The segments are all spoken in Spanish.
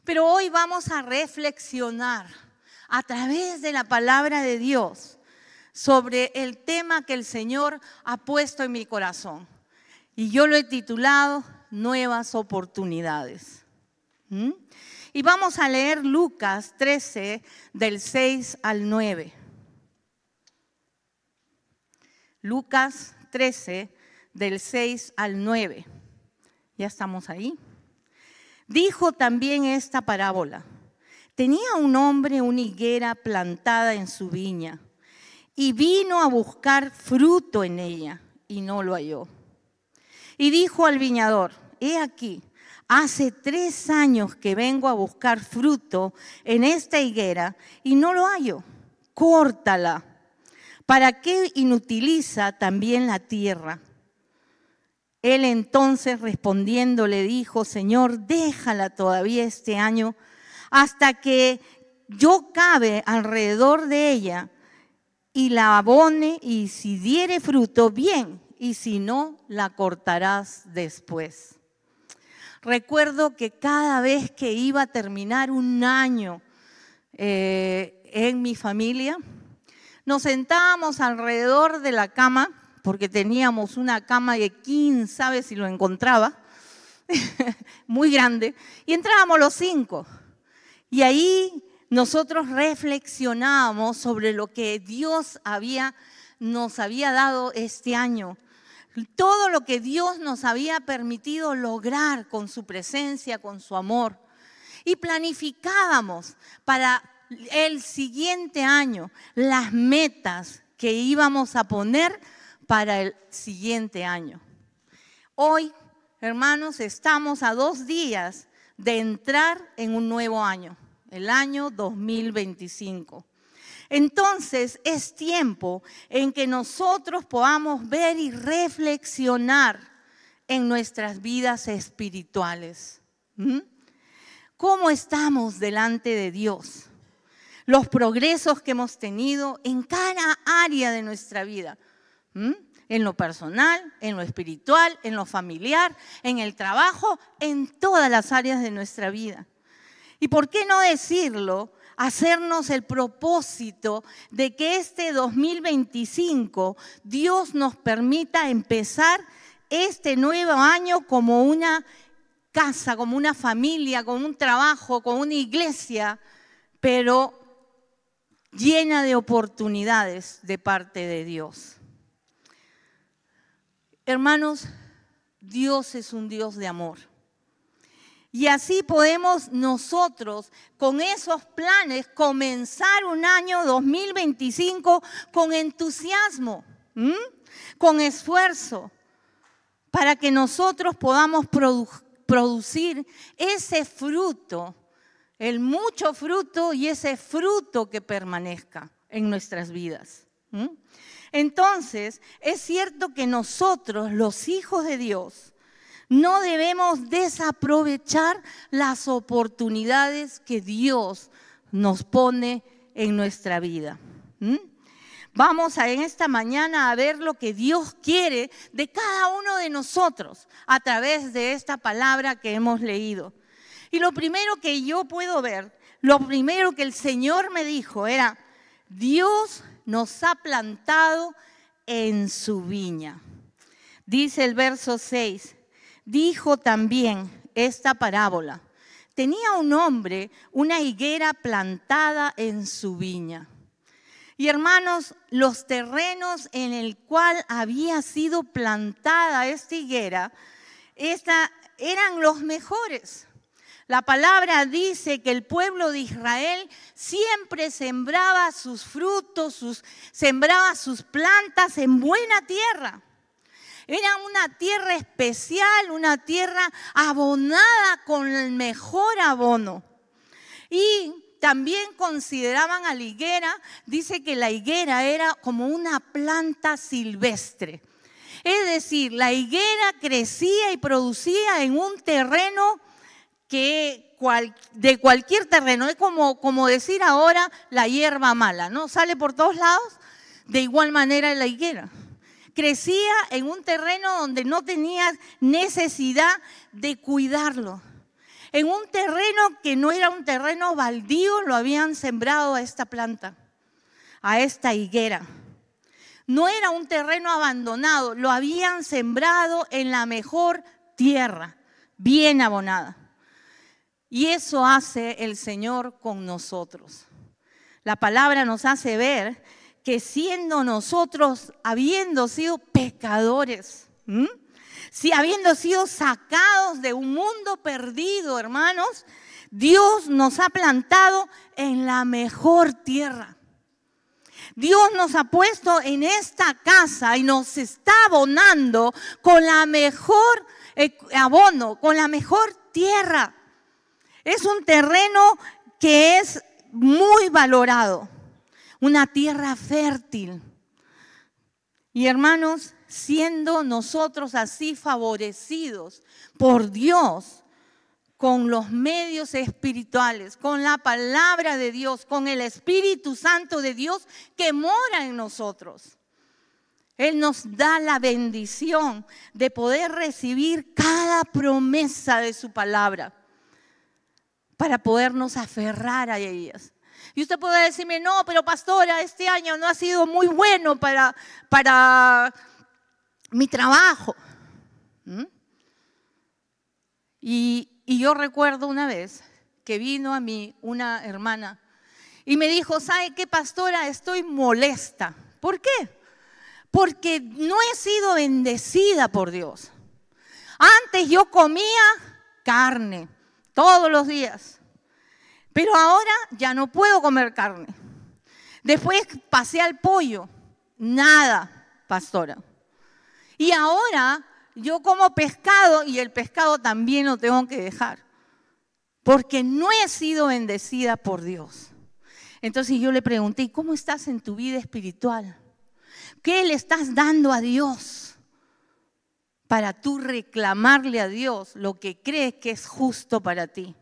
Pero hoy vamos a reflexionar a través de la palabra de Dios sobre el tema que el Señor ha puesto en mi corazón. Y yo lo he titulado Nuevas Oportunidades. Y vamos a leer Lucas 13, del 6 al 9. Lucas 13, del 6 al 9. ¿Ya estamos ahí? Dijo también esta parábola. Tenía un hombre una higuera plantada en su viña y vino a buscar fruto en ella y no lo halló. Y dijo al viñador, he aquí, hace 3 años que vengo a buscar fruto en esta higuera y no lo hallo. Córtala. ¿Para qué inutiliza también la tierra? Él entonces respondiendo le dijo, Señor, déjala todavía este año hasta que yo cabe alrededor de ella y la abone, y si diere fruto, bien, y si no, la cortarás después. Recuerdo que cada vez que iba a terminar un año en mi familia, nos sentábamos alrededor de la cama, porque teníamos una cama de quién sabe si lo encontraba, muy grande, y entrábamos los 5. Y ahí nosotros reflexionábamos sobre lo que Dios nos había dado este año, todo lo que Dios nos había permitido lograr con su presencia, con su amor. Y planificábamos para el siguiente año las metas que íbamos a poner para el siguiente año. Hoy, hermanos, estamos a 2 días de entrar en un nuevo año, el año 2025. Entonces, es tiempo en que nosotros podamos ver y reflexionar en nuestras vidas espirituales. ¿Cómo estamos delante de Dios? Los progresos que hemos tenido en cada área de nuestra vida. En lo personal, en lo espiritual, en lo familiar, en el trabajo, en todas las áreas de nuestra vida. ¿Y por qué no decirlo? Hacernos el propósito de que este 2025 Dios nos permita empezar este nuevo año como una casa, como una familia, como un trabajo, como una iglesia, pero llena de oportunidades de parte de Dios. Hermanos, Dios es un Dios de amor. Y así podemos nosotros, con esos planes, comenzar un año 2025 con entusiasmo, con esfuerzo, para que nosotros podamos producir ese fruto, el mucho fruto y ese fruto que permanezca en nuestras vidas. Entonces, es cierto que nosotros, los hijos de Dios, no debemos desaprovechar las oportunidades que Dios nos pone en nuestra vida. Vamos en esta mañana a ver lo que Dios quiere de cada uno de nosotros a través de esta palabra que hemos leído. Y lo primero que yo puedo ver, lo primero que el Señor me dijo era, Dios nos ha plantado en su viña. Dice el verso 6, dijo también esta parábola. Tenía un hombre una higuera plantada en su viña. Y hermanos, los terrenos en el cual había sido plantada esta higuera, eran los mejores. La palabra dice que el pueblo de Israel siempre sembraba sus frutos, sembraba sus plantas en buena tierra. Era una tierra especial, una tierra abonada con el mejor abono. Y también consideraban a la higuera, dice que la higuera era como una planta silvestre. Es decir, la higuera crecía y producía en un terreno que de cualquier terreno, es como decir ahora la hierba mala, ¿no? Sale por todos lados, de igual manera la higuera. Crecía en un terreno donde no tenía necesidad de cuidarlo. En un terreno que no era un terreno baldío, lo habían sembrado a esta planta, a esta higuera. No era un terreno abandonado, lo habían sembrado en la mejor tierra, bien abonada. Y eso hace el Señor con nosotros. La palabra nos hace ver que siendo nosotros, habiendo sido pecadores, si habiendo sido sacados de un mundo perdido, hermanos, Dios nos ha plantado en la mejor tierra. Dios nos ha puesto en esta casa y nos está abonando con la mejor abono, con la mejor tierra. Es un terreno que es muy valorado, una tierra fértil. Y hermanos, siendo nosotros así favorecidos por Dios, con los medios espirituales, con la palabra de Dios, con el Espíritu Santo de Dios que mora en nosotros. Él nos da la bendición de poder recibir cada promesa de su palabra para podernos aferrar a ellas. Y usted puede decirme, no, pero pastora, este año no ha sido muy bueno para mi trabajo. Y yo recuerdo una vez que vino a mí una hermana y me dijo, ¿sabe qué, pastora? Estoy molesta. ¿Por qué? Porque no he sido bendecida por Dios. Antes yo comía carne todos los días, pero ahora ya no puedo comer carne. Después pasé al pollo, nada, pastora. Y ahora yo como pescado y el pescado también lo tengo que dejar, porque no he sido bendecida por Dios. Entonces yo le pregunté, ¿y cómo estás en tu vida espiritual? ¿Qué le estás dando a Dios para tú reclamarle a Dios lo que crees que es justo para ti?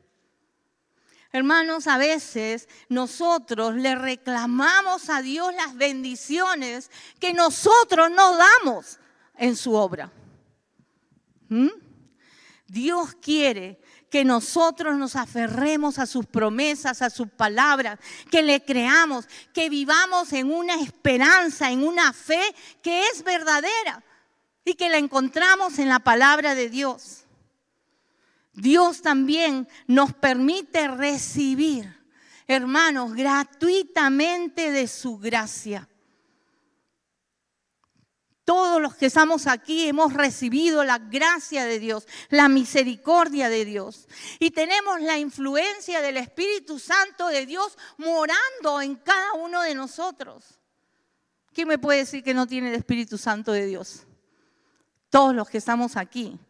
Hermanos, a veces nosotros le reclamamos a Dios las bendiciones que nosotros no damos en su obra. Dios quiere que nosotros nos aferremos a sus promesas, a sus palabras, que le creamos, que vivamos en una esperanza, en una fe que es verdadera y que la encontramos en la palabra de Dios. Dios también nos permite recibir, hermanos, gratuitamente de su gracia. Todos los que estamos aquí hemos recibido la gracia de Dios, la misericordia de Dios. Y tenemos la influencia del Espíritu Santo de Dios morando en cada uno de nosotros. ¿Quién me puede decir que no tiene el Espíritu Santo de Dios? Todos los que estamos aquí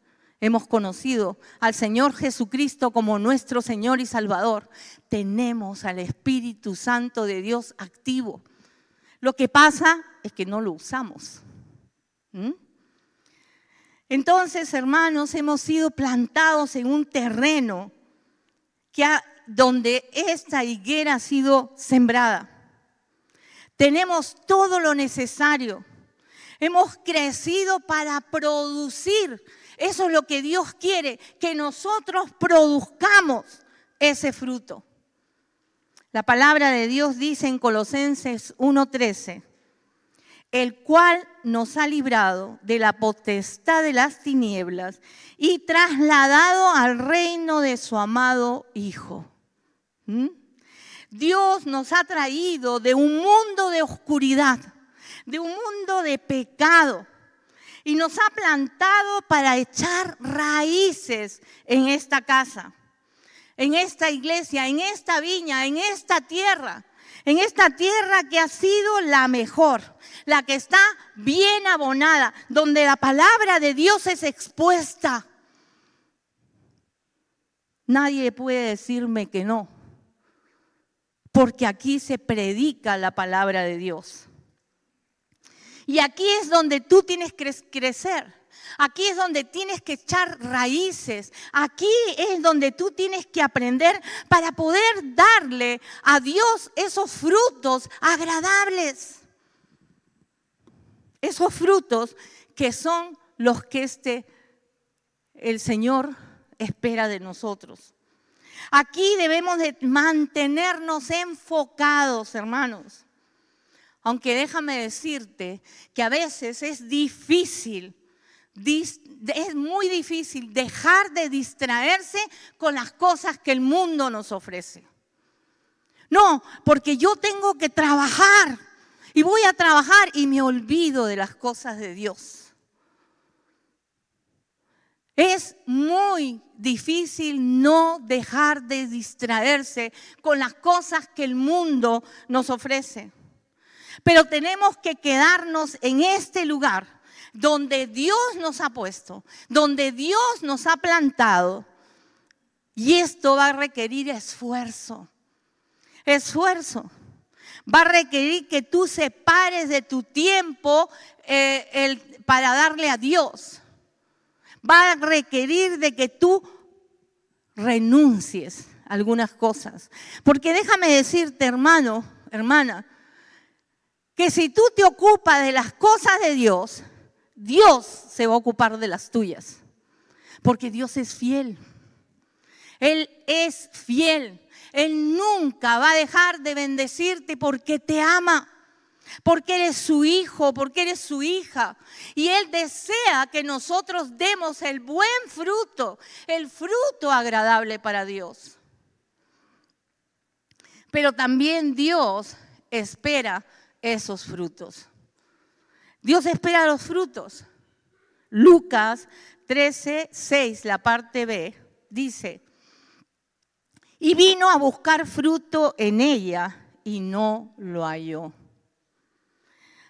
hemos conocido al Señor Jesucristo como nuestro Señor y Salvador. Tenemos al Espíritu Santo de Dios activo. Lo que pasa es que no lo usamos. Entonces, hermanos, hemos sido plantados en un terreno donde esta higuera ha sido sembrada. Tenemos todo lo necesario. Hemos crecido para producir. Eso es lo que Dios quiere, que nosotros produzcamos ese fruto. La palabra de Dios dice en Colosenses 1:13, el cual nos ha librado de la potestad de las tinieblas y trasladado al reino de su amado Hijo. Dios nos ha traído de un mundo de oscuridad, de un mundo de pecado, y nos ha plantado para echar raíces en esta casa, en esta iglesia, en esta viña, en esta tierra que ha sido la mejor, la que está bien abonada, donde la palabra de Dios es expuesta. Nadie puede decirme que no, porque aquí se predica la palabra de Dios. Y aquí es donde tú tienes que crecer. Aquí es donde tienes que echar raíces. Aquí es donde tú tienes que aprender para poder darle a Dios esos frutos agradables. Esos frutos que son los que el Señor espera de nosotros. Aquí debemos de mantenernos enfocados, hermanos. Aunque déjame decirte que a veces es difícil, es muy difícil dejar de distraerse con las cosas que el mundo nos ofrece. No, porque yo tengo que trabajar y voy a trabajar y me olvido de las cosas de Dios. Es muy difícil no dejar de distraerse con las cosas que el mundo nos ofrece. Pero tenemos que quedarnos en este lugar donde Dios nos ha puesto, donde Dios nos ha plantado. Y esto va a requerir esfuerzo. Esfuerzo. Va a requerir que tú separes de tu tiempo para darle a Dios. Va a requerir de que tú renuncies a algunas cosas. Porque déjame decirte, hermano, hermana, que si tú te ocupas de las cosas de Dios, Dios se va a ocupar de las tuyas. Porque Dios es fiel. Él es fiel. Él nunca va a dejar de bendecirte porque te ama. Porque eres su hijo, porque eres su hija. Y Él desea que nosotros demos el buen fruto, el fruto agradable para Dios. Pero también Dios espera esos frutos. Dios espera los frutos. Lucas 13:6, la parte B, dice: y vino a buscar fruto en ella y no lo halló.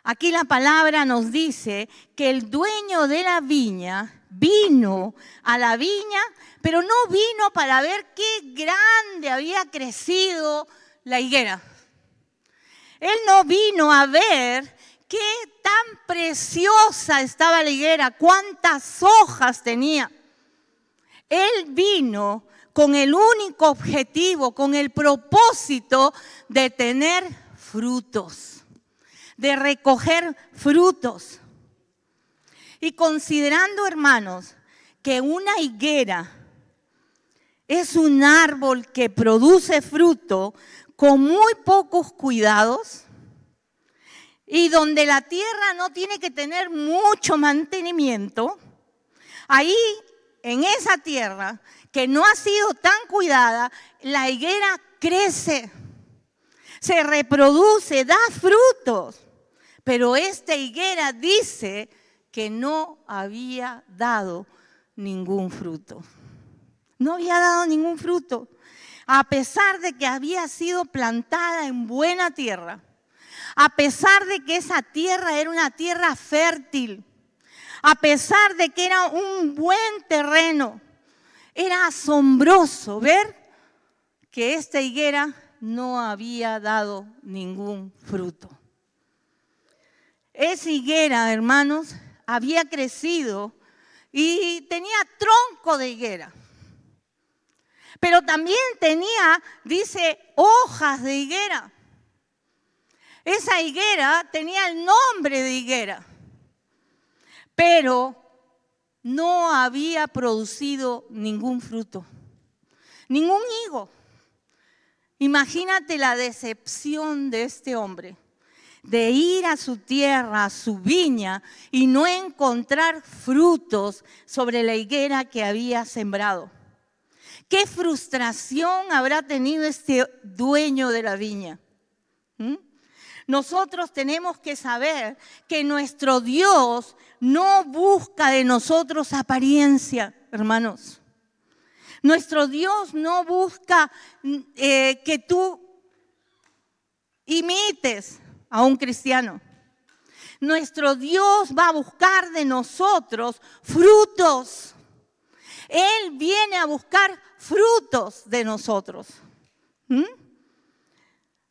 Aquí la palabra nos dice que el dueño de la viña vino a la viña, pero no vino para ver qué grande había crecido la higuera. Él no vino a ver qué tan preciosa estaba la higuera, cuántas hojas tenía. Él vino con el único objetivo, con el propósito de tener frutos, de recoger frutos. Y considerando, hermanos, que una higuera es un árbol que produce fruto con muy pocos cuidados y donde la tierra no tiene que tener mucho mantenimiento, ahí en esa tierra que no ha sido tan cuidada, la higuera crece, se reproduce, da frutos. Pero esta higuera dice que no había dado ningún fruto. No había dado ningún fruto. A pesar de que había sido plantada en buena tierra. A pesar de que esa tierra era una tierra fértil. A pesar de que era un buen terreno. Era asombroso ver que esta higuera no había dado ningún fruto. Esa higuera, hermanos, había crecido y tenía tronco de higuera. Pero también tenía, dice, hojas de higuera. Esa higuera tenía el nombre de higuera, pero no había producido ningún fruto, ningún higo. Imagínate la decepción de este hombre. De ir a su tierra, a su viña y no encontrar frutos sobre la higuera que había sembrado. ¿Qué frustración habrá tenido este dueño de la viña? Nosotros tenemos que saber que nuestro Dios no busca de nosotros apariencia, hermanos. Nuestro Dios no busca que tú imites a un cristiano. Nuestro Dios va a buscar de nosotros frutos. Él viene a buscar frutos de nosotros.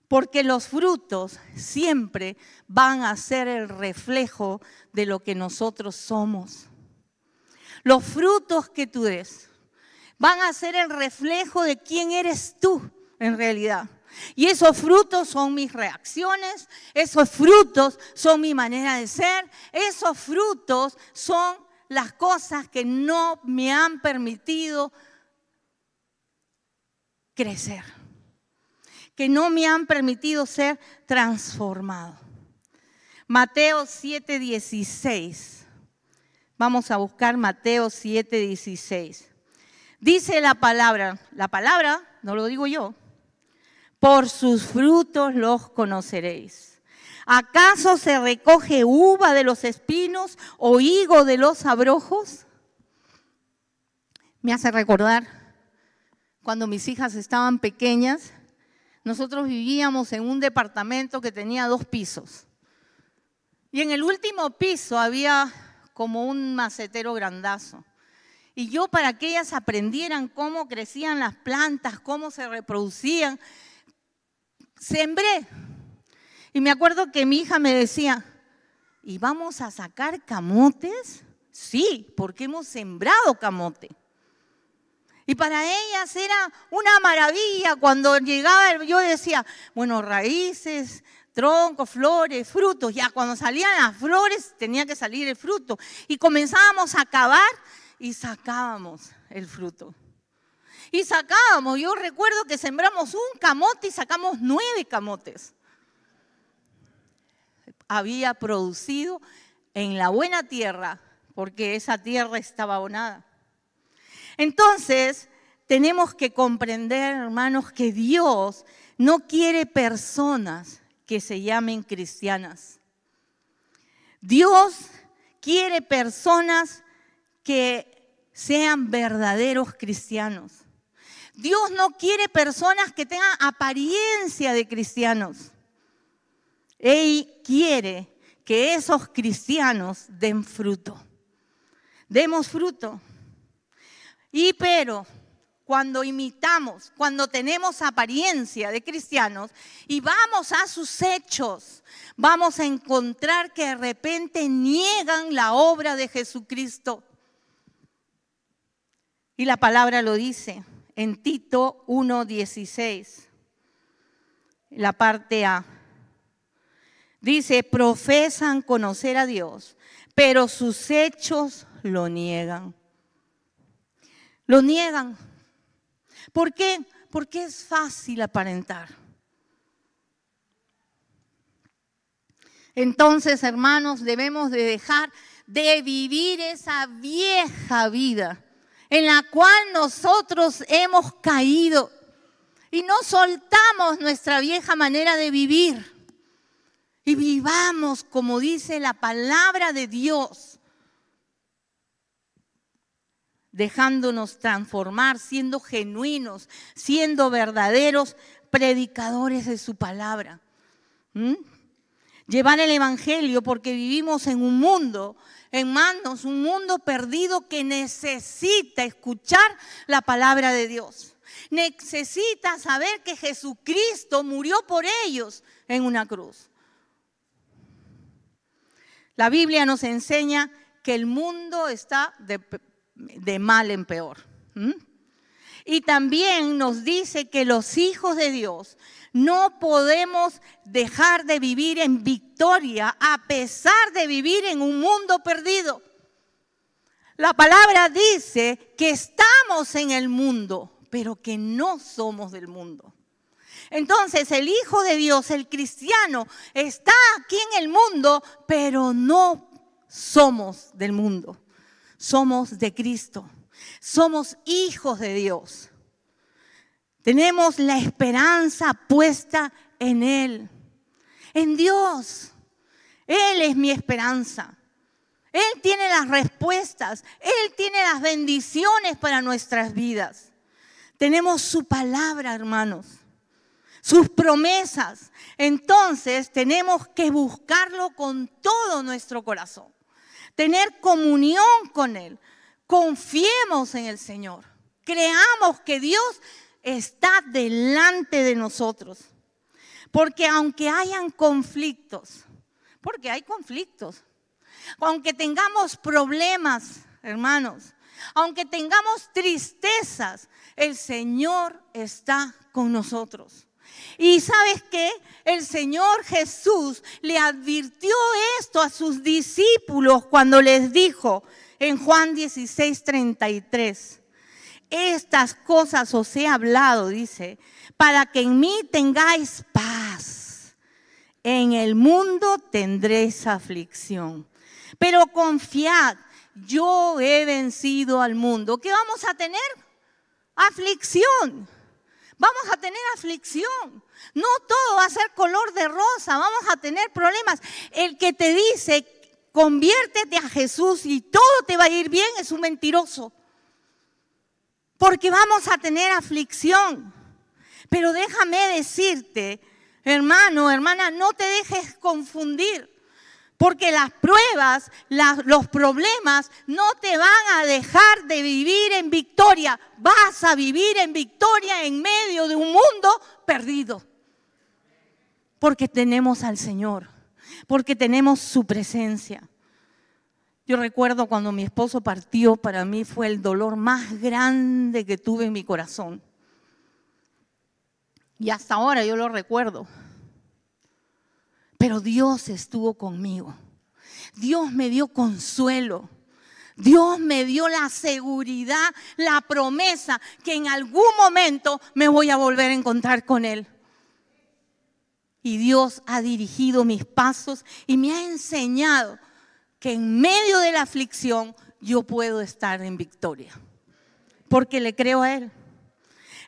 Porque los frutos siempre van a ser el reflejo de lo que nosotros somos. Los frutos que tú des van a ser el reflejo de quién eres tú en realidad. Y esos frutos son mis reacciones, esos frutos son mi manera de ser, esos frutos son las cosas que no me han permitido crecer, que no me han permitido ser transformado. Mateo 7:16. Vamos a buscar Mateo 7:16. Dice la palabra, no lo digo yo, por sus frutos los conoceréis. ¿Acaso se recoge uva de los espinos o higo de los abrojos? Me hace recordar cuando mis hijas estaban pequeñas, nosotros vivíamos en un departamento que tenía 2 pisos. Y en el último piso había como un macetero grandazo. Y yo, para que ellas aprendieran cómo crecían las plantas, cómo se reproducían, sembré. Y me acuerdo que mi hija me decía, ¿y vamos a sacar camotes? Sí, porque hemos sembrado camote. Y para ellas era una maravilla cuando llegaba, yo decía, bueno, raíces, troncos, flores, frutos. Ya cuando salían las flores tenía que salir el fruto. Y comenzábamos a cavar y sacábamos el fruto. Y sacábamos, yo recuerdo que sembramos un camote y sacamos 9 camotes. Había producido en la buena tierra, porque esa tierra estaba abonada. Entonces, tenemos que comprender, hermanos, que Dios no quiere personas que se llamen cristianas. Dios quiere personas que sean verdaderos cristianos. Dios no quiere personas que tengan apariencia de cristianos. Él quiere que esos cristianos den fruto. Demos fruto. Pero cuando imitamos, cuando tenemos apariencia de cristianos y vamos a sus hechos, vamos a encontrar que de repente niegan la obra de Jesucristo. Y la palabra lo dice en Tito 1:16, la parte A. Dice, profesan conocer a Dios, pero sus hechos lo niegan. Lo niegan. ¿Por qué? Porque es fácil aparentar. Entonces, hermanos, debemos de dejar de vivir esa vieja vida en la cual nosotros hemos caído y no soltamos nuestra vieja manera de vivir. Y vivamos como dice la palabra de Dios, dejándonos transformar, siendo genuinos, siendo verdaderos predicadores de su palabra. Llevar el evangelio, porque vivimos en un mundo, hermanos, un mundo perdido que necesita escuchar la palabra de Dios. Necesita saber que Jesucristo murió por ellos en una cruz. La Biblia nos enseña que el mundo está de mal en peor. Y también nos dice que los hijos de Dios no podemos dejar de vivir en victoria a pesar de vivir en un mundo perdido. La palabra dice que estamos en el mundo, pero que no somos del mundo. Entonces el Hijo de Dios, el cristiano, está aquí en el mundo, pero no somos del mundo. Somos de Cristo. Somos hijos de Dios. Tenemos la esperanza puesta en Él, en Dios. Él es mi esperanza. Él tiene las respuestas. Él tiene las bendiciones para nuestras vidas. Tenemos su palabra, hermanos. Sus promesas. Entonces tenemos que buscarlo con todo nuestro corazón. Tener comunión con Él. Confiemos en el Señor. Creamos que Dios está delante de nosotros. Porque aunque hayan conflictos, porque hay conflictos, aunque tengamos problemas, hermanos, aunque tengamos tristezas, el Señor está con nosotros. Y ¿sabes qué? El Señor Jesús le advirtió esto a sus discípulos cuando les dijo en Juan 16:33. Estas cosas os he hablado, dice, para que en mí tengáis paz. En el mundo tendréis aflicción, pero confiad, yo he vencido al mundo. ¿Qué vamos a tener? Aflicción. Vamos a tener aflicción. No todo va a ser color de rosa, vamos a tener problemas. El que te dice, conviértete a Jesús y todo te va a ir bien, es un mentiroso. Porque vamos a tener aflicción. Pero déjame decirte, hermano, hermana, no te dejes confundir. Porque las pruebas, los problemas no te van a dejar de vivir en victoria. Vas a vivir en victoria en medio de un mundo perdido. Porque tenemos al Señor, porque tenemos su presencia. Yo recuerdo cuando mi esposo partió, para mí fue el dolor más grande que tuve en mi corazón. Y hasta ahora yo lo recuerdo. Pero Dios estuvo conmigo. Dios me dio consuelo. Dios me dio la seguridad, la promesa que en algún momento me voy a volver a encontrar con Él. Y Dios ha dirigido mis pasos y me ha enseñado que en medio de la aflicción yo puedo estar en victoria. Porque le creo a Él.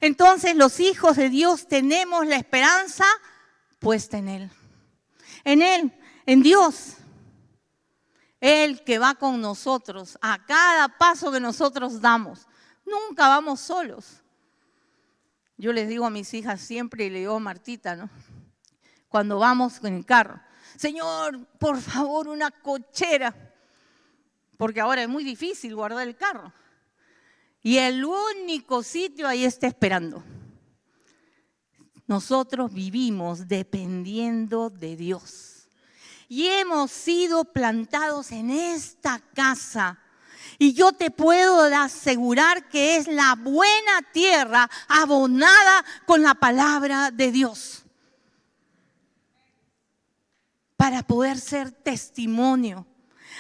Entonces los hijos de Dios tenemos la esperanza puesta en Él. En Él, en Dios. Él que va con nosotros a cada paso que nosotros damos. Nunca vamos solos. Yo les digo a mis hijas siempre, y le digo a Martita, ¿no? Cuando vamos en el carro, Señor, por favor, una cochera. Porque ahora es muy difícil guardar el carro. Y el único sitio ahí está esperando. Nosotros vivimos dependiendo de Dios. Y hemos sido plantados en esta casa. Y yo te puedo asegurar que es la buena tierra abonada con la palabra de Dios. Para poder ser testimonio,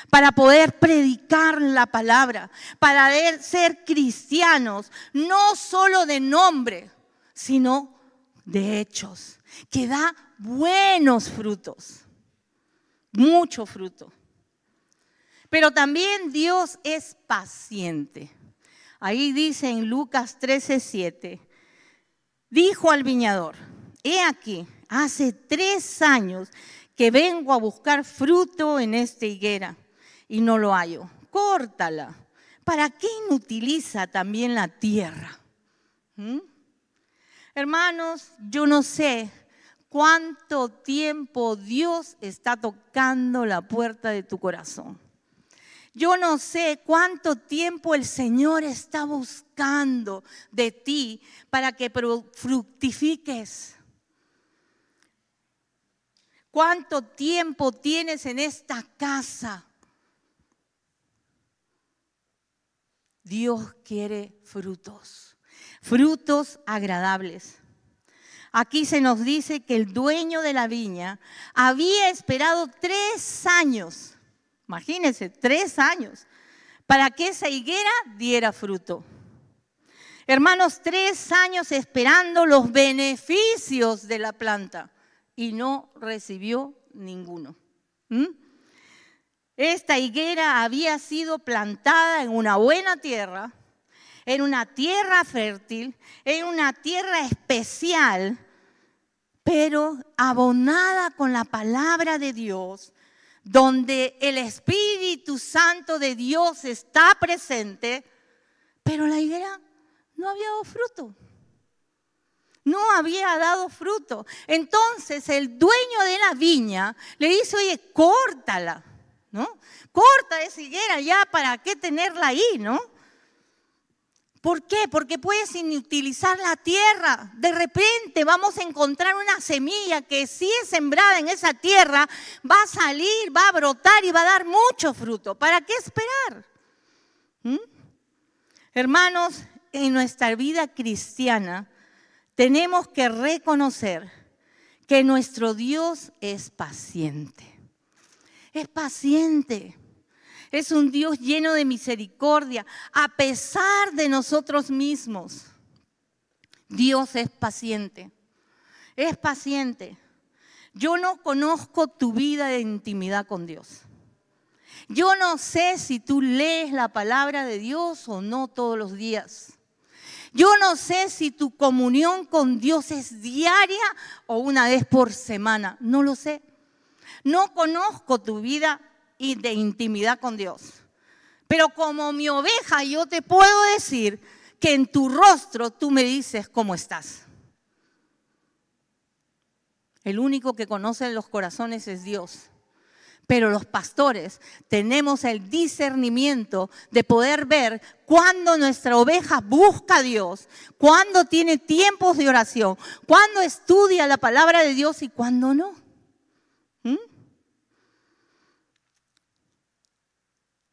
para poder predicar la palabra, para ser cristianos, no solo de nombre, sino de hechos, que da buenos frutos, mucho fruto. Pero también Dios es paciente. Ahí dice en Lucas 13:7, dijo al viñador, he aquí, hace 3 años que vengo a buscar fruto en esta higuera y no lo hallo. Córtala. ¿Para qué inutiliza también la tierra? Hermanos, yo no sé cuánto tiempo Dios está tocando la puerta de tu corazón. Yo no sé cuánto tiempo el Señor está buscando de ti para que fructifiques. ¿Cuánto tiempo tienes en esta casa? Dios quiere frutos, frutos agradables. Aquí se nos dice que el dueño de la viña había esperado 3 años, imagínense, 3 años, para que esa higuera diera fruto. Hermanos, 3 años esperando los beneficios de la planta. Y no recibió ninguno. Esta higuera había sido plantada en una buena tierra, en una tierra fértil, en una tierra especial, pero abonada con la palabra de Dios, donde el Espíritu Santo de Dios está presente, pero la higuera no había dado fruto. No había dado fruto. Entonces el dueño de la viña le dice, oye, córtala, ¿no? Corta esa higuera ya, ¿para qué tenerla ahí, no? ¿Por qué? Porque puedes inutilizar la tierra. De repente vamos a encontrar una semilla que si es sembrada en esa tierra, va a salir, va a brotar y va a dar mucho fruto. ¿Para qué esperar? Hermanos, en nuestra vida cristiana, tenemos que reconocer que nuestro Dios es paciente. Es paciente. Es un Dios lleno de misericordia, a pesar de nosotros mismos. Dios es paciente. Es paciente. Yo no conozco tu vida de intimidad con Dios. Yo no sé si tú lees la palabra de Dios o no todos los días. Yo no sé si tu comunión con Dios es diaria o una vez por semana. No lo sé. No conozco tu vida de intimidad con Dios. Pero como mi oveja, yo te puedo decir que en tu rostro tú me dices cómo estás. El único que conoce los corazones es Dios. Pero los pastores tenemos el discernimiento de poder ver cuándo nuestra oveja busca a Dios, cuándo tiene tiempos de oración, cuándo estudia la palabra de Dios y cuándo no.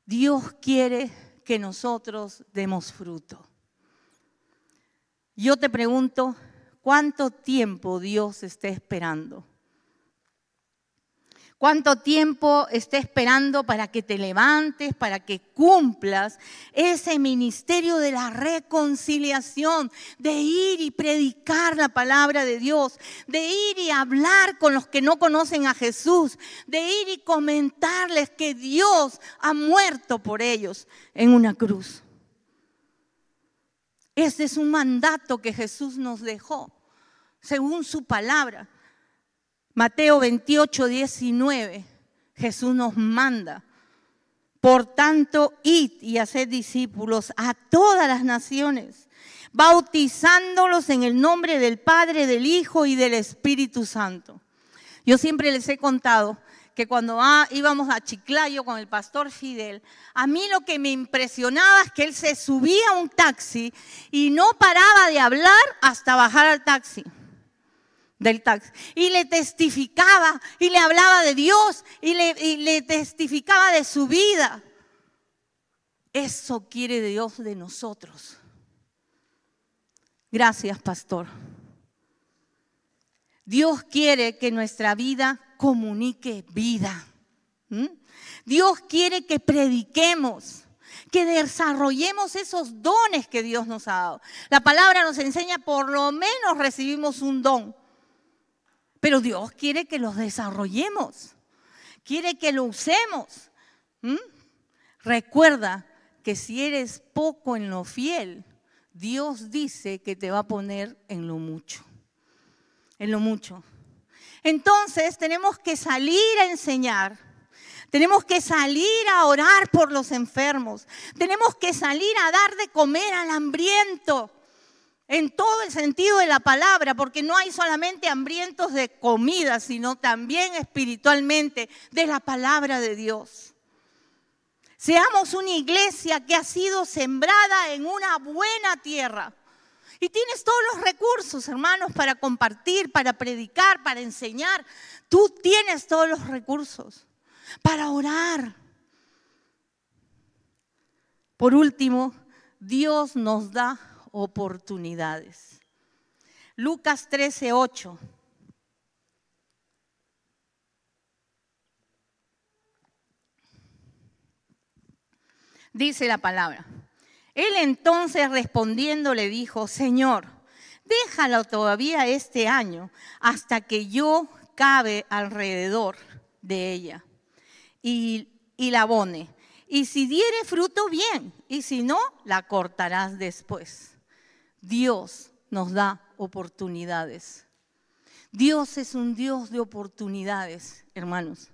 Dios quiere que nosotros demos fruto. Yo te pregunto, ¿cuánto tiempo Dios está esperando? ¿Cuánto tiempo está esperando para que te levantes, para que cumplas ese ministerio de la reconciliación, de ir y predicar la palabra de Dios, de ir y hablar con los que no conocen a Jesús, de ir y comentarles que Dios ha muerto por ellos en una cruz? Ese es un mandato que Jesús nos dejó, según su palabra. Mateo 28, 19, Jesús nos manda: por tanto, id y haced discípulos a todas las naciones, bautizándolos en el nombre del Padre, del Hijo y del Espíritu Santo. Yo siempre les he contado que cuando íbamos a Chiclayo con el pastor Fidel, a mí lo que me impresionaba es que él se subía a un taxi y no paraba de hablar hasta bajar al taxi. Del taxi. Y le testificaba y le hablaba de Dios y le testificaba de su vida. Eso quiere Dios de nosotros. Gracias, pastor. Dios quiere que nuestra vida comunique vida. Dios quiere que prediquemos, que desarrollemos esos dones que Dios nos ha dado. La palabra nos enseña, por lo menos recibimos un don. Pero Dios quiere que los desarrollemos, quiere que lo usemos. Recuerda que si eres poco en lo fiel, Dios dice que te va a poner en lo mucho. En lo mucho. Entonces tenemos que salir a enseñar, tenemos que salir a orar por los enfermos, tenemos que salir a dar de comer al hambriento. En todo el sentido de la palabra, porque no hay solamente hambrientos de comida, sino también espiritualmente de la palabra de Dios. Seamos una iglesia que ha sido sembrada en una buena tierra. Y tienes todos los recursos, hermanos, para compartir, para predicar, para enseñar. Tú tienes todos los recursos para orar. Por último, Dios nos da oportunidades. Lucas 13:8. Dice la palabra: él entonces respondiendo le dijo: Señor, déjalo todavía este año hasta que yo cabe alrededor de ella y la abone. Y si diere fruto, bien, y si no, la cortarás después. Dios nos da oportunidades. Dios es un Dios de oportunidades, hermanos.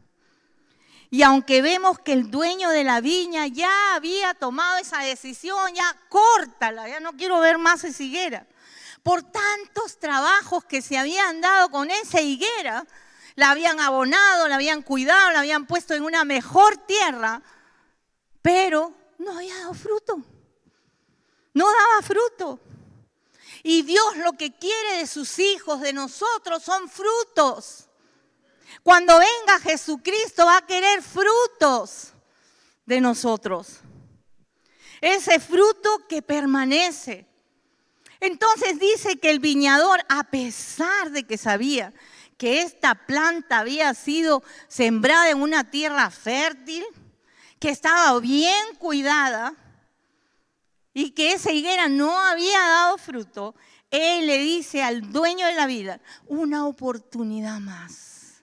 Y aunque vemos que el dueño de la viña ya había tomado esa decisión, ya córtala, ya no quiero ver más esa higuera. Por tantos trabajos que se habían dado con esa higuera, la habían abonado, la habían cuidado, la habían puesto en una mejor tierra, pero no había dado fruto. No daba fruto. Y Dios lo que quiere de sus hijos, de nosotros, son frutos. Cuando venga Jesucristo va a querer frutos de nosotros. Ese fruto que permanece. Entonces dice que el viñador, a pesar de que sabía que esta planta había sido sembrada en una tierra fértil, que estaba bien cuidada y que esa higuera no había dado fruto, él le dice al dueño de la vida, una oportunidad más,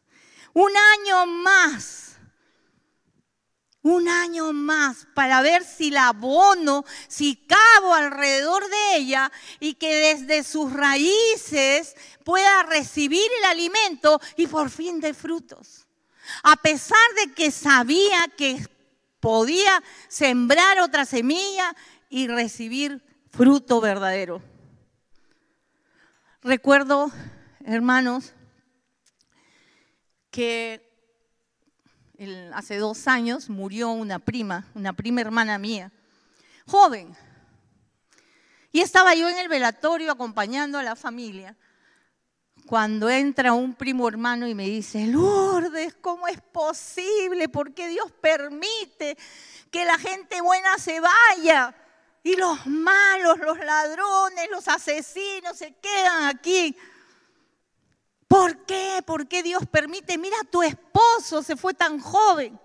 un año más. Un año más para ver si la abono, si cavo alrededor de ella y que desde sus raíces pueda recibir el alimento y por fin dé frutos. A pesar de que sabía que podía sembrar otra semilla y recibir fruto verdadero. Recuerdo, hermanos, que hace 2 años murió una prima hermana mía, joven. Y estaba yo en el velatorio acompañando a la familia, cuando entra un primo hermano y me dice, Lourdes, ¿cómo es posible? ¿Por qué Dios permite que la gente buena se vaya? Y los malos, los ladrones, los asesinos se quedan aquí. ¿Por qué? ¿Por qué Dios permite? Mira, tu esposo se fue tan joven.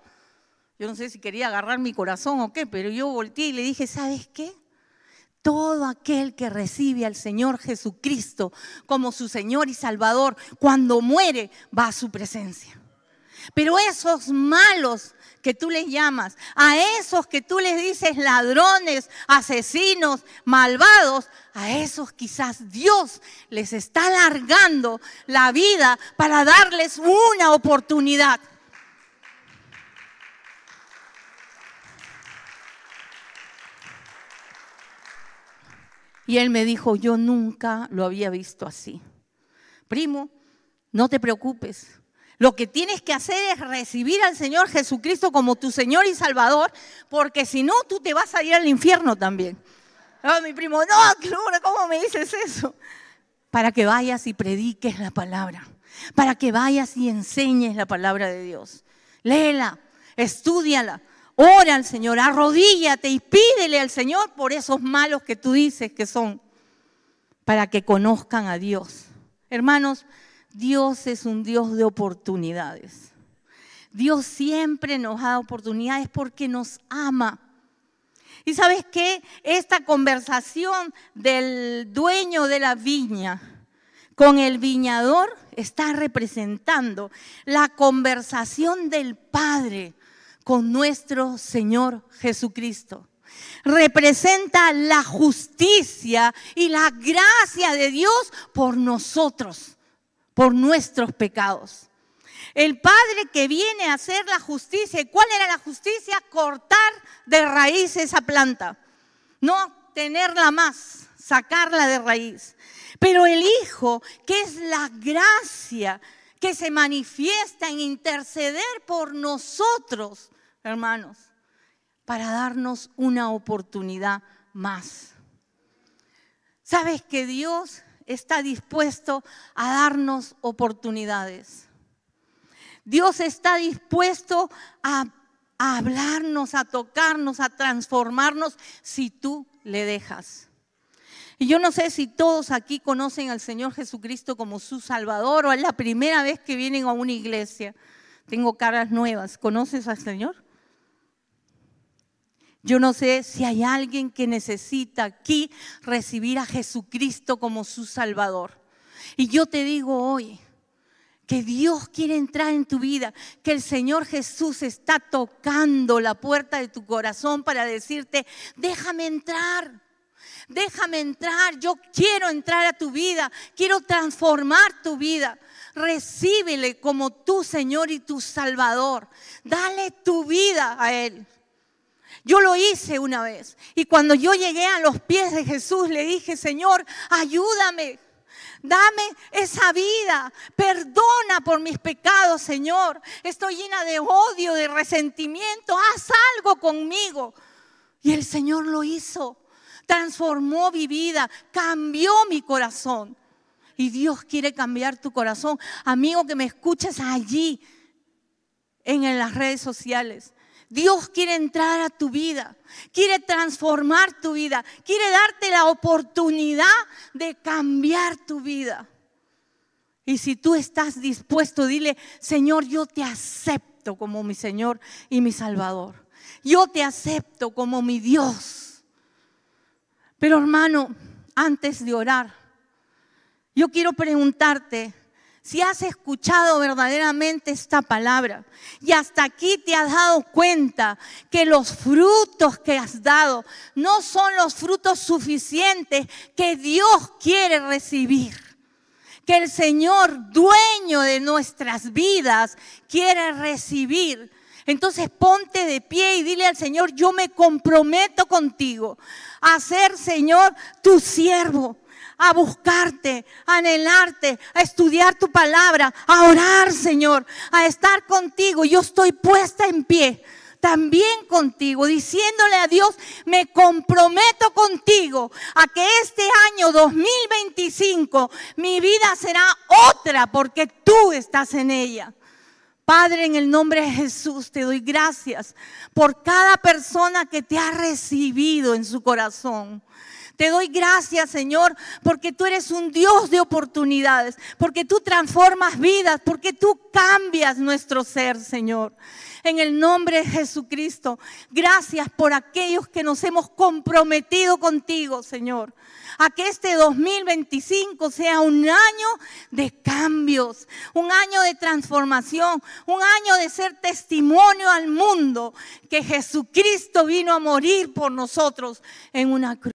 Yo no sé si quería agarrar mi corazón o qué, pero yo volteé y le dije, ¿sabes qué? Todo aquel que recibe al Señor Jesucristo como su Señor y Salvador, cuando muere, va a su presencia. Pero esos malos que tú les llamas, a esos que tú les dices ladrones, asesinos, malvados, a esos quizás Dios les está alargando la vida para darles una oportunidad. Y él me dijo, yo nunca lo había visto así. Primo, no te preocupes. Lo que tienes que hacer es recibir al Señor Jesucristo como tu Señor y Salvador, porque si no, tú te vas a ir al infierno también. Oh, mi primo, no, Claudia, ¿cómo me dices eso? Para que vayas y prediques la palabra, para que vayas y enseñes la palabra de Dios. Léela, estúdiala, ora al Señor, arrodíllate y pídele al Señor por esos malos que tú dices que son, para que conozcan a Dios. Hermanos, Dios es un Dios de oportunidades. Dios siempre nos da oportunidades porque nos ama. ¿Y sabes qué? Esta conversación del dueño de la viña con el viñador está representando la conversación del Padre con nuestro Señor Jesucristo. Representa la justicia y la gracia de Dios por nosotros, por nuestros pecados. El Padre que viene a hacer la justicia. ¿Y cuál era la justicia? Cortar de raíz esa planta. No tenerla más, sacarla de raíz. Pero el Hijo, que es la gracia que se manifiesta en interceder por nosotros, hermanos, para darnos una oportunidad más. ¿Sabes que Dios está dispuesto a darnos oportunidades? Dios está dispuesto a hablarnos, a tocarnos, a transformarnos si tú le dejas. Y yo no sé si todos aquí conocen al Señor Jesucristo como su Salvador o es la primera vez que vienen a una iglesia. Tengo caras nuevas. ¿Conoces al Señor? Yo no sé si hay alguien que necesita aquí recibir a Jesucristo como su Salvador. Y yo te digo hoy que Dios quiere entrar en tu vida, que el Señor Jesús está tocando la puerta de tu corazón para decirte, déjame entrar, yo quiero entrar a tu vida, quiero transformar tu vida. Recíbele como tu Señor y tu Salvador, dale tu vida a Él. Yo lo hice una vez y cuando yo llegué a los pies de Jesús le dije, Señor, ayúdame. Dame esa vida, perdona por mis pecados, Señor. Estoy llena de odio, de resentimiento, haz algo conmigo. Y el Señor lo hizo, transformó mi vida, cambió mi corazón. Y Dios quiere cambiar tu corazón. Amigo que me escuchas allí, en las redes sociales. Dios quiere entrar a tu vida, quiere transformar tu vida, quiere darte la oportunidad de cambiar tu vida. Y si tú estás dispuesto, dile, Señor, yo te acepto como mi Señor y mi Salvador. Yo te acepto como mi Dios. Pero hermano, antes de orar, yo quiero preguntarte si has escuchado verdaderamente esta palabra y hasta aquí te has dado cuenta que los frutos que has dado no son los frutos suficientes que Dios quiere recibir. Que el Señor, dueño de nuestras vidas, quiere recibir. Entonces ponte de pie y dile al Señor, yo me comprometo contigo a ser, Señor, tu siervo, a buscarte, a anhelarte, a estudiar tu palabra, a orar, Señor, a estar contigo. Yo estoy puesta en pie también contigo, diciéndole a Dios, me comprometo contigo a que este año 2025 mi vida será otra porque tú estás en ella. Padre, en el nombre de Jesús te doy gracias por cada persona que te ha recibido en su corazón. Te doy gracias, Señor, porque tú eres un Dios de oportunidades, porque tú transformas vidas, porque tú cambias nuestro ser, Señor. En el nombre de Jesucristo, gracias por aquellos que nos hemos comprometido contigo, Señor. A que este 2025 sea un año de cambios, un año de transformación, un año de ser testimonio al mundo que Jesucristo vino a morir por nosotros en una cruz.